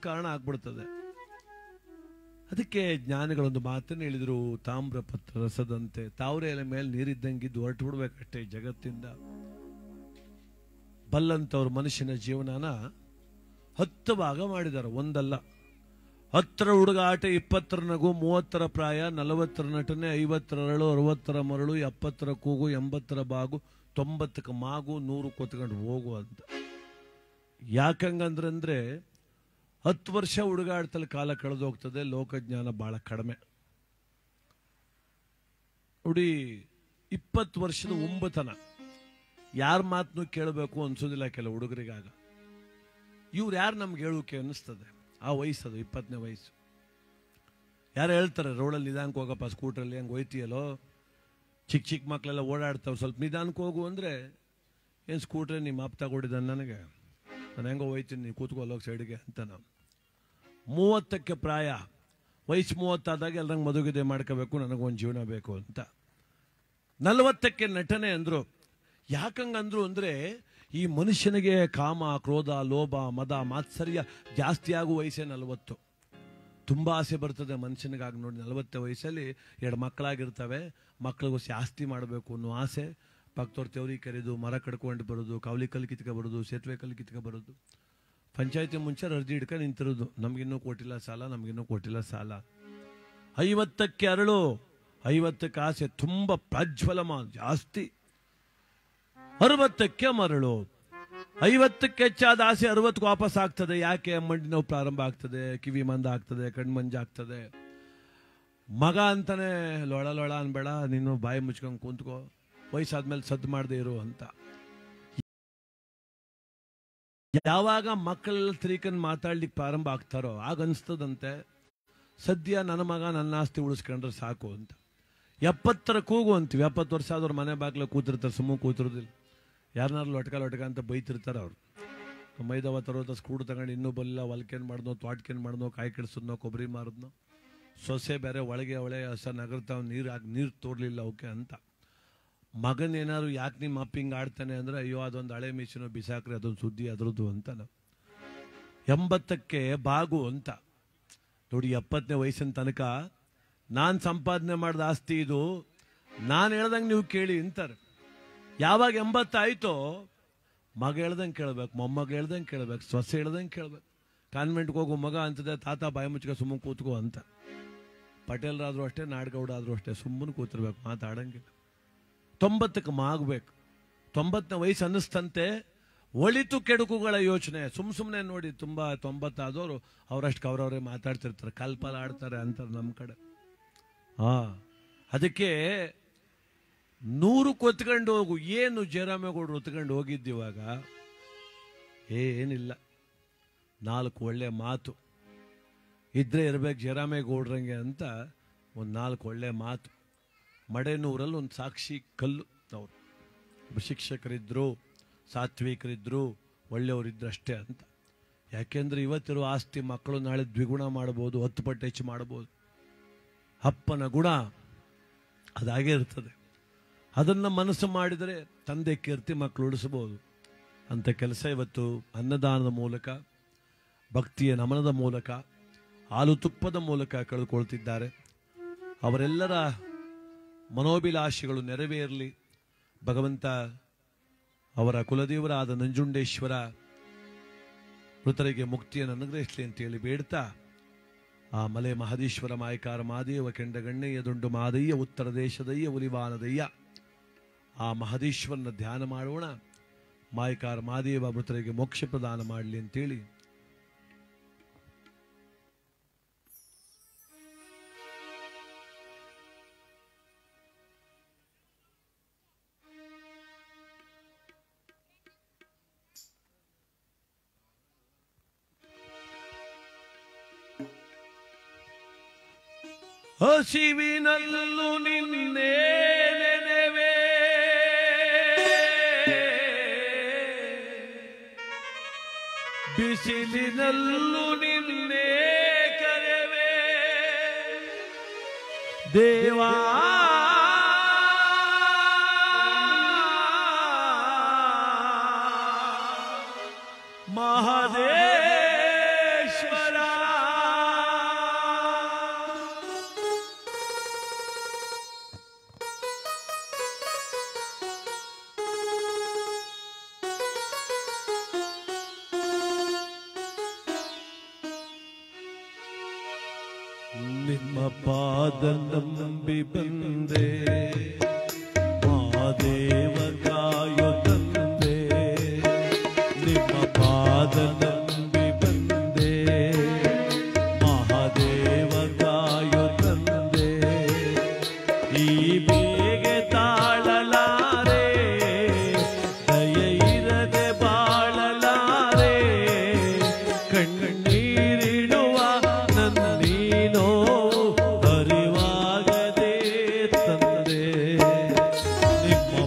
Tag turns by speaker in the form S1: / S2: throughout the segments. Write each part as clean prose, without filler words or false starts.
S1: ಕಾರಣ ಆಗ್ಬಿಡ್ತದೆ. ಅದಕ್ಕೆ ಜ್ಞಾನಿಗಳೊಂದು ಮಾತನ್ನು ಹೇಳಿದ್ರು, ತಾಮ್ರಪತ್ರ ರಸದಂತೆ ತಾವ್ರೆ ಎಲೆ ಮೇಲೆ ನೀರಿದ್ದಂಗಿದ್ದು ಹೊರಟು ಬಿಡ್ಬೇಕಷ್ಟೇ ಜಗತ್ತಿಂದ. ಬಲ್ಲಂತವ್ರು ಮನುಷ್ಯನ ಜೀವನನ 10 ಭಾಗ ಮಾಡಿದ್ದಾರೆ, ಒಂದಲ್ಲ. 10ರ ಹುಡುಗಾಟ, 20ರ ನಗು, 30ರ ಪ್ರಾಯ, 40ರ ನಟನೆ, 50ರ ಅರಳು, 60ರ ಮರಳು, 70ರ ಕೂಗು, 80ರ ಬಾಗು, 90ಕ್ಕೆ ಮಾಗು, 100 ಕೊತ್ಕೊಂಡು ಹೋಗು ಅಂತ. ಯಾಕಂಗಂದ್ರೆ 10 ವರ್ಷ ಹುಡುಗಾಟದಲ್ಲಿ ಕಾಲ ಕಳೆದೋಗ್ತದೆ, ಲೋಕಜ್ಞಾನ ಬಹಳ ಕಡಿಮೆ. ನೋಡಿ, 20 ವರ್ಷದ ಒಂಬತನ ಯಾರ ಮಾತನ್ನು ಕೇಳಬೇಕು ಅನ್ಸೋದಿಲ್ಲ ಕೆಲವು ಹುಡುಗರಿಗಾಗ. ಇವ್ರು ಯಾರು ನಮ್ಗೆ ಹೇಳೋಕೆ ಅನ್ನಿಸ್ತದೆ, ಆ ವಯಸ್ಸದು 20ನೇ ವಯಸ್ಸು. ಯಾರು ಹೇಳ್ತಾರೆ ರೋಡಲ್ಲಿ ನಿಧಾನಕ್ಕೆ ಹೋಗಪ್ಪ, ಸ್ಕೂಟ್ರಲ್ಲಿ ಹಂಗೆ ಹೋಯ್ತೀಯಲ್ಲೋ, ಚಿಕ್ಕ ಮಕ್ಕಳೆಲ್ಲ ಓಡಾಡ್ತಾವೆ, ಸ್ವಲ್ಪ ನಿಧಾನಕ್ಕೆ ಹೋಗು ಅಂದರೆ, ಏನು ಸ್ಕೂಟ್ರೆ ನಿಮ್ಮ ಅಪ್ಪ ತಗೊಂಡಿದ್ದಾನೆ ನನಗೆ, ನಾನು ಹೆಂಗೋ ಹೋಯ್ತೀನಿ, ನೀವು ಕೂತ್ಕೊಳ್ಳೋಕೆ ಸೈಡ್ಗೆ ಅಂತ. ನಾವು 30ಕ್ಕೆ ಪ್ರಾಯ, ವಯಸ್ಸು 30 ಆದಾಗ ಎಲ್ಲರಂಗೆ ಮದುವೆ ಮಾಡ್ಕೋಬೇಕು, ನನಗೊಂದು ಜೀವನ ಬೇಕು ಅಂತ. 40ಕ್ಕೆ ನಟನೆ ಅಂದರು. ಯಾಕಂಗಂದ್ರು ಅಂದರೆ, ಈ ಮನುಷ್ಯನಿಗೆ ಕಾಮ, ಕ್ರೋಧ, ಲೋಭ, ಮದ, ಮಾತ್ಸರ್ಯ ಜಾಸ್ತಿ ಆಗುವ ವಯಸ್ಸೇ 40. ತುಂಬ ಆಸೆ ಬರ್ತದೆ ಮನುಷ್ಯನಿಗಾಗಿ. ನೋಡಿ, 40 ವಯಸ್ಸಲ್ಲಿ 2 ಮಕ್ಕಳಾಗಿರ್ತವೆ, ಮಕ್ಕಳಿಗೋಸಿ ಆಸ್ತಿ ಮಾಡಬೇಕು ಅನ್ನೋ ಆಸೆ. ಪಕ್ಕದವ್ರ ತೆವರಿ ಕರೆದು ಮರ ಕಡ್ಕೊಂಡು ಬರೋದು, ಕಾವಲಿ ಕಲ್ಲು ಕಿತ್ಕೊ ಬರೋದು, ಸೇತುವೆ ಕಲ್ಲು ಕಿತ್ಕೊ ಬರೋದು, ಪಂಚಾಯತಿ ಮುಂಚೆ ಅರ್ಜಿ ಹಿಡ್ಕೊಂಡು ನಿಂತಿರೋದು, ನಮಗಿನ್ನೂ ಕೊಟ್ಟಿಲ್ಲ ಸಾಲ, ನಮಗಿನ್ನೂ ಕೊಟ್ಟಿಲ್ಲ ಸಾಲ. 50ಕ್ಕೆ ಅರಳು, 50ಕ್ಕೆ ಆಸೆ ತುಂಬ ಪ್ರಜ್ವಲ ಜಾಸ್ತಿ. 60ಕ್ಕೆ ಮರಳು, 50ಕ್ಕೆ ಹೆಚ್ಚಾದ ಆಸೆ 60ಕ್ಕೆ ವಾಪಸ್ ಆಗ್ತದೆ. ಯಾಕೆ? ಮಂಡಿ ನೋವು ಪ್ರಾರಂಭ ಆಗ್ತದೆ, ಕಿವಿ ಮಂದ ಆಗ್ತದೆ, ಕಣ್ಮಂಜ ಆಗ್ತದೆ. ಮಗ ಅಂತಾನೆ ಲೊಳ ಲೊಳ ಅನ್ಬೇಡ, ನೀನು ಬಾಯಿ ಮುಚ್ಕೊಂಡು ಕೂತ್ಕೋ, ವಯಸ್ಸಾದ್ಮೇಲೆ ಸದ್ದು ಮಾಡದೆ ಇರು ಅಂತ. ಯಾವಾಗ ಮಕ್ಕಳೆಲ್ಲ ತಿರ್ಕೊಂಡು ಮಾತಾಡ್ಲಿಕ್ಕೆ ಪ್ರಾರಂಭ ಆಗ್ತಾರೋ ಆಗ ಅನಿಸ್ತದಂತೆ, ಸದ್ಯ ನನ್ನ ಮಗ ನನ್ನ ಆಸ್ತಿ ಉಳಿಸ್ಕೊಂಡ್ರೆ ಸಾಕು ಅಂತ. 70ರ ಕೂಗು ಅಂತೀವಿ. 70 ವರ್ಷ ಆದವ್ರು ಮನೆ ಬಾಗ್ಲ ಕೂತಿರ್ತಾರೆ, ಸುಮ್ಮನೆ ಕೂತಿರೋದಿಲ್ಲ. ಯಾರನ್ನಾರು ಲೊಟ್ಕ ಅಂತ ಬೈತಿರ್ತಾರೆ ಅವ್ರು. ಮೈದವ ತರೋದ ಸ್ಕೂಡ್ ತಗೊಂಡು ಇನ್ನೂ ಬಲ್ಲ, ಹೊಲ್ಕೇನು ಮಾಡಿದ್ನೋ, ತ್ವಾಟ್ಕೇನು ಮಾಡಿದ್ನೋ, ಕಾಯಿ ಕೆಡಿಸಿದ್ನೋ, ಕೊಬ್ಬರಿ ಮಾರಿದ್ನೋ, ಸೊಸೆ ಬೇರೆ ಒಳಗೆ ಅವಳೆ ಹಸ ನಗರ್ತಾವ್, ನೀರು ತೋರ್ಲಿಲ್ಲ ಅವಕ್ಕೆ ಅಂತ. ಮಗನೇನಾದ್ರು ಯಾಕೆ ನಿಮ್ಮ ಅಪ್ಪ ಹಿಂಗೆ ಆಡ್ತಾನೆ ಅಂದರೆ, ಅಯ್ಯೋ ಅದೊಂದು ಹಳೆ ಮಿಷಿನು ಬಿಸಾಕ್ರಿ, ಅದೊಂದು ಸುದ್ದಿ ಅದ್ರದ್ದು ಅಂತ. ನಾವು 80ಕ್ಕೆ ಬಾಗು ಅಂತ. ನೋಡಿ, 70ನೇ ವಯಸ್ಸಿನ ತನಕ ನಾನು ಸಂಪಾದನೆ ಮಾಡಿದ ಆಸ್ತಿ ಇದು, ನಾನು ಹೇಳ್ದಂಗೆ ನೀವು ಕೇಳಿ ಅಂತಾರೆ. ಯಾವಾಗ 80 ಆಯಿತೋ, ಮಗ ಹೇಳ್ದಂಗೆ ಕೇಳಬೇಕು, ಮೊಮ್ಮಗ ಹೇಳ್ದಂಗೆ ಕೇಳಬೇಕು, ಸೊಸೆ ಹೇಳ್ದಂಗೆ ಕೇಳಬೇಕು. ಕಾನ್ವೆಂಟ್ಗೆ ಹೋಗೋ ಮಗ ಅಂತದೆ, ತಾತ ಬಾಯಿ ಮುಚ್ಕ ಸುಮ್ಮನೆ ಕೂತ್ಕೋ ಅಂತ. ಪಟೇಲ್ರಾದರೂ ಅಷ್ಟೇ, ನಾಡಗೌಡ ಆದರೂ ಅಷ್ಟೇ, ಸುಮ್ಮನೆ ಕೂತಿರ್ಬೇಕು, ಮಾತಾಡಂಗಿಲ್ಲ. 90ಕ್ಕೆ ಮಾಗಬೇಕು. 90ನೇ ವಯಸ್ಸು ಅನ್ನಿಸ್ತಂತೆ ಒಳಿತು ಕೆಡುಕುಗಳ ಯೋಚನೆ. ಸುಮ್ಮನೆ ನೋಡಿ, ತುಂಬ 90 ಆದವರು ಅವರಷ್ಟು ಅವ್ರವರೇ ಮಾತಾಡ್ತಿರ್ತಾರೆ, ಕಲ್ಪಲ ಆಡ್ತಾರೆ ಅಂತಾರೆ ನಮ್ಮ ಕಡೆ. ಅದಕ್ಕೆ 100 ಹೊತ್ಕೊಂಡು ಹೋಗು. ಏನು ಜಯರಾಮೇಗೌಡರು ಹೊತ್ಕೊಂಡು ಹೋಗಿದ್ದಿವಾಗ ಏನಿಲ್ಲ, 4 ಒಳ್ಳೆ ಮಾತು ಇದ್ರೆ ಇರ್ಬೇಕು ಜಯರಾಮೇಗೌಡ್ರಂಗೆ ಅಂತ. ಒಂದು 4 ಒಳ್ಳೆ ಮಾತು. ಮಡೆನೂರಲ್ಲಿ ಒಂದು ಸಾಕ್ಷಿ ಕಲ್ಲು. ಅವರು ಶಿಕ್ಷಕರಿದ್ರು, ಸಾತ್ವಿಕರಿದ್ರು, ಒಳ್ಳೆಯವರಿದ್ರು ಅಷ್ಟೇ ಅಂತ. ಯಾಕೆಂದ್ರೆ ಇವತ್ತಿರೋ ಆಸ್ತಿ ಮಕ್ಕಳು ನಾಳೆ ದ್ವಿಗುಣ ಮಾಡ್ಬೋದು, 10 ಪಟ್ಟು ಹೆಚ್ಚು ಮಾಡ್ಬೋದು. ಅಪ್ಪನ ಗುಣ ಅದಾಗೇ ಇರ್ತದೆ. ಅದನ್ನು ಮನಸ್ಸು ಮಾಡಿದರೆ ತಂದೆ ಕೀರ್ತಿ ಮಕ್ಕಳು ಉಳಿಸಬಹುದು ಅಂತ ಕೆಲಸ ಇವತ್ತು ಅನ್ನದಾನದ ಮೂಲಕ, ಭಕ್ತಿಯ ನಮನದ ಮೂಲಕ, ಹಾಲು ತುಪ್ಪದ ಮೂಲಕ ಕಳೆದುಕೊಳ್ತಿದ್ದಾರೆ. ಅವರೆಲ್ಲರ ಮನೋಭಿಲಾಷೆಗಳು ನೆರವೇರಲಿ. ಭಗವಂತ ಅವರ ಕುಲದೇವರಾದ ನಂಜುಂಡೇಶ್ವರ ಮೃತರಿಗೆ ಮುಕ್ತಿಯನ್ನು ಅನುಗ್ರಹಿಸಲಿ ಅಂತೇಳಿ ಬೇಡ್ತಾ, ಆ ಮಲೆ ಮಹದೇಶ್ವರ ಮಾಯಕಾರ ಮಾದೇವ ಕೆಂಡಗಣ್ಣಯ್ಯ ದುಂಡು ಮಾದಯ್ಯ ಉತ್ತರ ದೇಶದಯ್ಯ ಉಲಿವಾನದಯ್ಯ, ಆ ಮಹದೇಶ್ವರನ ಧ್ಯಾನ ಮಾಡೋಣ. ಮಾಯಕಾರ ಮಾದೇವ ಮೃತರಿಗೆ ಮೋಕ್ಷ ಪ್ರದಾನ ಮಾಡಲಿ ಅಂತೇಳಿ ಹಸಿವಿನಲ್ಲೂ ನಿನ್ನೆ ನೆನೆವೆ, ಬಿಸಿಲಿನಲ್ಲೂ ನಿನ್ನೆ ಕರೆವೆ ದೇವಾ. ಮಹದೇಶ್ವರ ನಿಮ್ಮ ಪಾದ ನಂಬಿ ಬಂದೆ ಮಹಾದೇವ ಕಾಯೋ ತಂದೆ ನಿಮ್ಮ ಪಾದ ನಂಬಿ ಬಂದೆ ಮಹಾದೇವ ಕಾಯೋ ತಂದೆ ಈ ಬೇಗೆ ತಾಳಲಾರೆ ದಯ ಇರದೆ ಬಾಳಲಾರೆ ಕಣ್ಣೀರಿಡುವ ನನ್ನೀನೋ ಅರಿವಾಗದೆ ತಂದೆ ನಿಮ್ಮ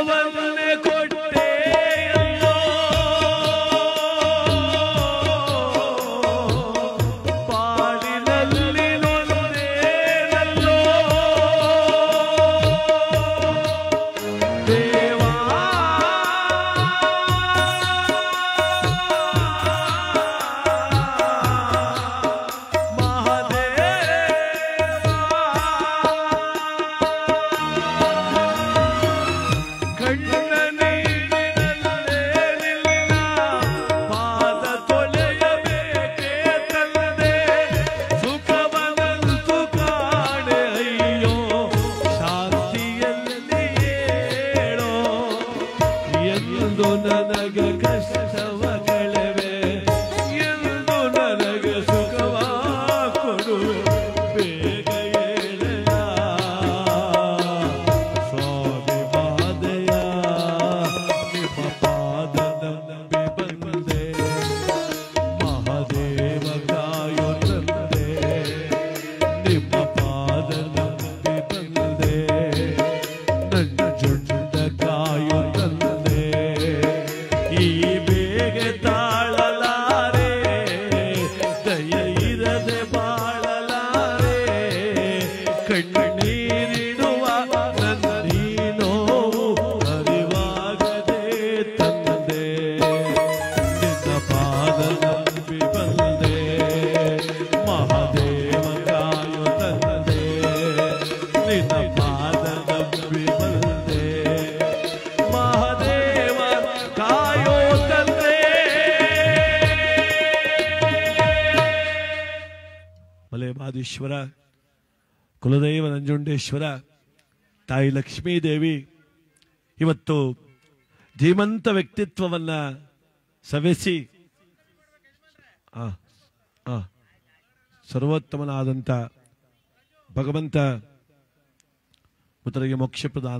S1: ಸುಖವನ್ನೇ ಕೊಟ್ಟೆ ಪಾಲಿನಲ್ಲಿ ನೊಂದೇನಲ್ಲೋ ದೇವಾ ನನಗೆ ಕಷ್ಟವ ಕಳೆವೆ ಎಂದು ನನಗೆ ಸುಖವ ಕೊಡುವೆ ಬೇಗ ಹೇಳಯ್ಯ ಸ್ವಾಮಿ ಮಹದೇಯ ನಿಮ್ಮ ಪಾದ ನಂಬಿ ಬಂದೆ ಮಹಾದೇವ ಕಾಯೋ ತಂದೆ ನಿಮ್ಮ ಪಾದ ನಂಬಿ ಬಂದೆ ನನ್ನ ಜುಂಡ ಕಾಯೋ ತಂದೆ ಈ ಬೇಗೆ ತಾಳಲಾರೆ ದಯ ಇರದೆ ಬಾಳಲಾರೆ ಕಣ್ಣೀರಿಡುವ ನನ್ನ ನೀನೋ ಅರಿವಾಗದೆ ತಂದೆ ನಿನ್ನ ಪಾದ ನಂಬಿ ಬಂದೆ ಮಹಾದೇವ ಕಾಯೋ ತಂದೆ ನಿನ್ನ ಪಾದ ನಂಬಿ ಬಂದೆ ಮಹಾದೇವ ಕಾಯೋ ತಂದೆ ಮಲೆಮಹದೇಶ್ವರ ಕುಲದೈವ ನಂಜುಂಡೇಶ್ವರ ತಾಯಿ ಲಕ್ಷ್ಮೀದೇವಿ ಇವತ್ತು ಧೀಮಂತ ವ್ಯಕ್ತಿತ್ವವನ್ನ ಸವೆಸಿ ಸರ್ವೋತ್ತಮನಾದಂಥ ಭಗವಂತ ಪುತ್ರರಿಗೆ ಮೋಕ್ಷ ಪ್ರದಾನ